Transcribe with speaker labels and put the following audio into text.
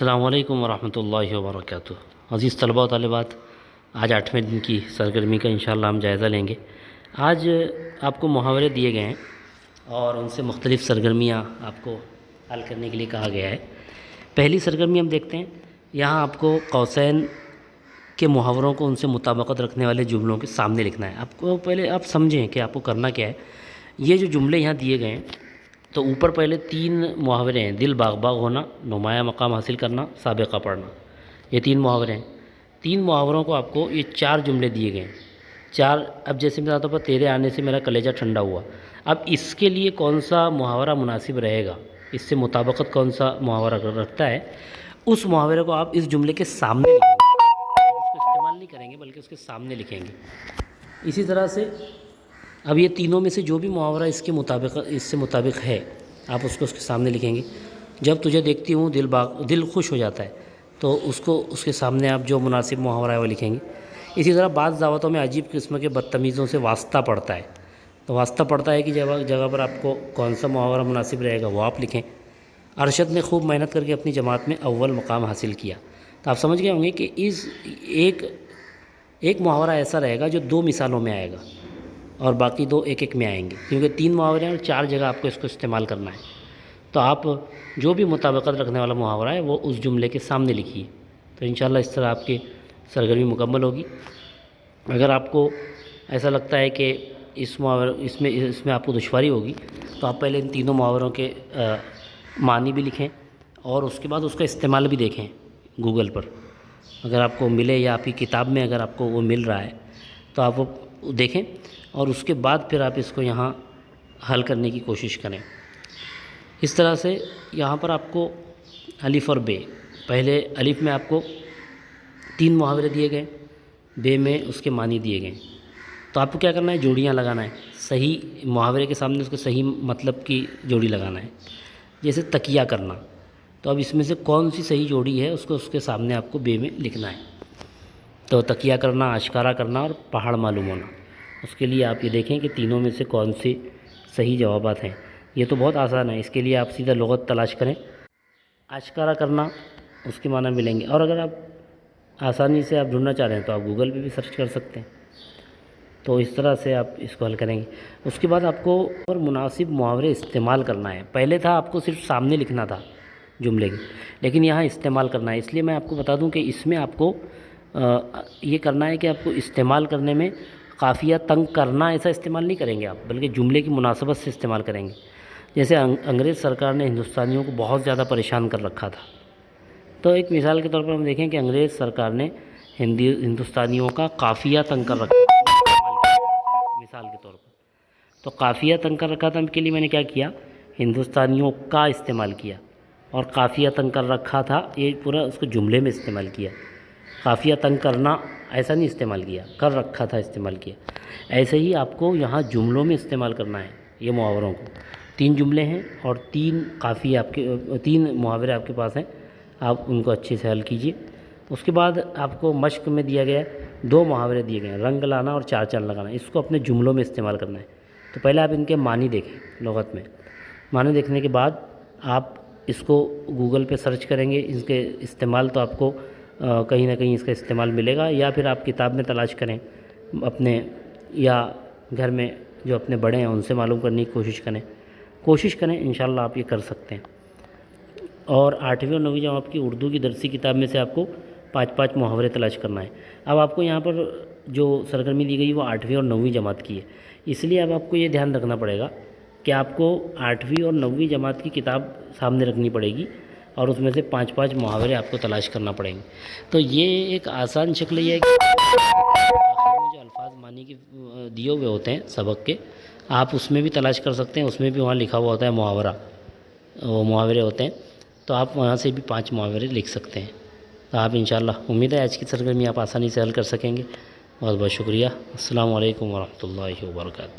Speaker 1: السلام علیکم ورحمۃ اللہ وبرکاتہ۔ عزیز طلباء و طالبات، آج 8ویں دن کی سرگرمی کا انشاءاللہ ہم جائزہ لیں گے۔ آج آپ کو محاورے دیے گئے ہیں اور ان سے مختلف سرگرمیاں آپ کو حل کرنے کے لیے کہا گیا ہے۔ پہلی سرگرمی ہم دیکھتے ہیں، یہاں آپ کو قوسین کے محاوروں کو ان سے مطابقت رکھنے والے جملوں کے سامنے لکھنا ہے۔ آپ کو پہلے آپ سمجھیں کہ آپ کو کرنا کیا ہے۔ یہ جو جملے یہاں دیے گئے ہیں تو اوپر پہلے 3 محاورے ہیں، دل باغ باغ ہونا، نمایاں مقام حاصل کرنا، سابقہ پڑھنا، یہ 3 محاورے ہیں۔ 3 محاوروں کو آپ کو یہ 4 جملے دیے گئے ہیں۔ 4 اب جیسے مثال طور پر تیرے آنے سے میرا کلیجہ ٹھنڈا ہوا، اب اس کے لیے کون سا محاورہ مناسب رہے گا، اس سے مطابقت کون سا محاورہ رکھتا ہے، اس محاورے کو آپ اس جملے کے سامنے لکھیں گے۔ اس کو استعمال نہیں کریں گے بلکہ اس کے سامنے لکھیں گے۔ اسی طرح سے اب یہ تینوں میں سے جو بھی محاورہ اس سے مطابق ہے، آپ اس کو اس کے سامنے لکھیں گے۔ جب تجھے دیکھتی ہوں دل خوش ہو جاتا ہے، تو اس کو اس کے سامنے آپ جو مناسب محاورہ ہے وہ لکھیں گے۔ اسی طرح بعض دعوتوں میں عجیب قسم کے بدتمیزوں سے واسطہ پڑتا ہے، تو واسطہ پڑتا ہے کہ جگہ پر آپ کو کون سا محاورہ مناسب رہے گا وہ آپ لکھیں۔ ارشد نے خوب محنت کر کے اپنی جماعت میں اول مقام حاصل کیا، تو آپ سمجھ گئے ہوں گے کہ ایک محاورہ ایسا رہے گا جو 2 مثالوں میں آئے گا اور باقی 2 ایک میں آئیں گے، کیونکہ 3 محاورے ہیں اور 4 جگہ آپ کو اس کو استعمال کرنا ہے۔ تو آپ جو بھی مطابقت رکھنے والا محاورہ ہے وہ اس جملے کے سامنے لکھیے، تو انشاءاللہ اس طرح آپ کی سرگرمی مکمل ہوگی۔ اگر آپ کو ایسا لگتا ہے کہ اس میں آپ کو دشواری ہوگی، تو آپ پہلے ان تینوں محاوروں کے معنی بھی لکھیں اور اس کے بعد اس کا استعمال بھی دیکھیں گوگل پر، اگر آپ کو ملے یا آپ کی کتاب میں اگر آپ کو وہ مل رہا ہے تو آپ وہ دیکھیں، اور اس کے بعد پھر آپ اس کو یہاں حل کرنے کی کوشش کریں۔ اس طرح سے یہاں پر آپ کو الف اور بے، پہلے الف میں آپ کو 3 محاورے دیے گئے، بے میں اس کے معنی دیے گئے، تو آپ کو کیا کرنا ہے، جوڑیاں لگانا ہے، صحیح محاورے کے سامنے اس کے صحیح مطلب کی جوڑی لگانا ہے۔ جیسے تکیہ کرنا، تو اب اس میں سے کون سی صحیح جوڑی ہے اس کو اس کے سامنے آپ کو بے میں لکھنا ہے۔ تو تکیہ کرنا، آشکارا کرنا اور پہاڑ معلوم ہونا، اس کے لیے آپ یہ دیکھیں کہ تینوں میں سے کون سی صحیح جوابات ہیں۔ یہ تو بہت آسان ہے، اس کے لیے آپ سیدھا لغت تلاش کریں، آشکارا کرنا، اس کے معنی ملیں گے۔ اور اگر آپ آسانی سے آپ ڈھونڈنا چاہ رہے ہیں تو آپ گوگل پہ بھی سرچ کر سکتے ہیں۔ تو اس طرح سے آپ اس کو حل کریں گے۔ اس کے بعد آپ کو مناسب محاورے استعمال کرنا ہے۔ پہلے تھا آپ کو صرف سامنے لکھنا تھا جملے کے، لیکن یہاں استعمال کرنا ہے۔ اس لیے میں آپ کو بتا دوں کہ اس میں آپ کو یہ کرنا ہے کہ آپ کو استعمال کرنے میں قافیہ تنگ کرنا ایسا استعمال نہیں کریں گے آپ، بلکہ جملے کی مناسبت سے استعمال کریں گے۔ جیسے انگریز سرکار نے ہندوستانیوں کو بہت زیادہ پریشان کر رکھا تھا، تو ایک مثال کے طور پر ہم دیکھیں کہ انگریز سرکار نے ہندوستانیوں کا قافیہ تنگ کر رکھا تھا، مثال کے طور پر۔ تو قافیہ تنگ کر رکھا تھا کے لیے میں نے کیا کیا، ہندوستانیوں کا استعمال کیا، اور قافیہ تنگ کر رکھا تھا یہ پورا اس کو جملے میں استعمال کیا۔ قافیہ تنگ کرنا ایسا نہیں استعمال کیا، کر رکھا تھا استعمال کیا۔ ایسے ہی آپ کو یہاں جملوں میں استعمال کرنا ہے یہ محاوروں کو۔ 3 جملے ہیں اور 3 محاورے آپ کے پاس ہیں، آپ ان کو اچھے سے حل کیجئے۔ اس کے بعد آپ کو مشق میں دیا گیا 2 محاورے دیے گئے ہیں، رنگ لانا اور 4 چاند لگانا، اس کو اپنے جملوں میں استعمال کرنا ہے۔ تو پہلے آپ ان کے معنی دیکھیں لغت میں، معنی دیکھنے کے بعد آپ اس کو گوگل پہ سرچ کریں گے، اس کے استعمال تو آپ کو کہیں نہ کہیں اس کا استعمال ملے گا، یا پھر آپ کتاب میں تلاش کریں اپنے، یا گھر میں جو اپنے بڑے ہیں ان سے معلوم کرنے کی کوشش کریں، انشاءاللہ آپ یہ کر سکتے ہیں۔ اور 8ویں اور 9ویں جماعت کی اردو کی درسی کتاب میں سے آپ کو 5 محاورے تلاش کرنا ہے۔ اب آپ کو یہاں پر جو سرگرمی دی گئی وہ 8ویں اور 9ویں جماعت کی ہے، اس لیے اب آپ کو یہ دھیان رکھنا پڑے گا کہ آپ کو 8ویں اور 9ویں جماعت کی کتاب سامنے رکھنی پڑے گی، اور اس میں سے 5 محاورے آپ کو تلاش کرنا پڑیں گے۔ تو یہ ایک آسان شکل یہ ہے کہ آخر میں جو الفاظ معنی کے دیے ہوئے ہوتے ہیں سبق کے، آپ اس میں بھی تلاش کر سکتے ہیں، اس میں بھی وہاں لکھا ہوا ہوتا ہے محاورہ، وہ محاورے ہوتے ہیں، تو آپ وہاں سے بھی 5 محاورے لکھ سکتے ہیں۔ تو آپ انشاءاللہ امید ہے آج کی سرگرمی آپ آسانی سے حل کر سکیں گے۔ بہت بہت شکریہ۔ السلام علیکم ورحمۃ اللہ وبرکاتہ۔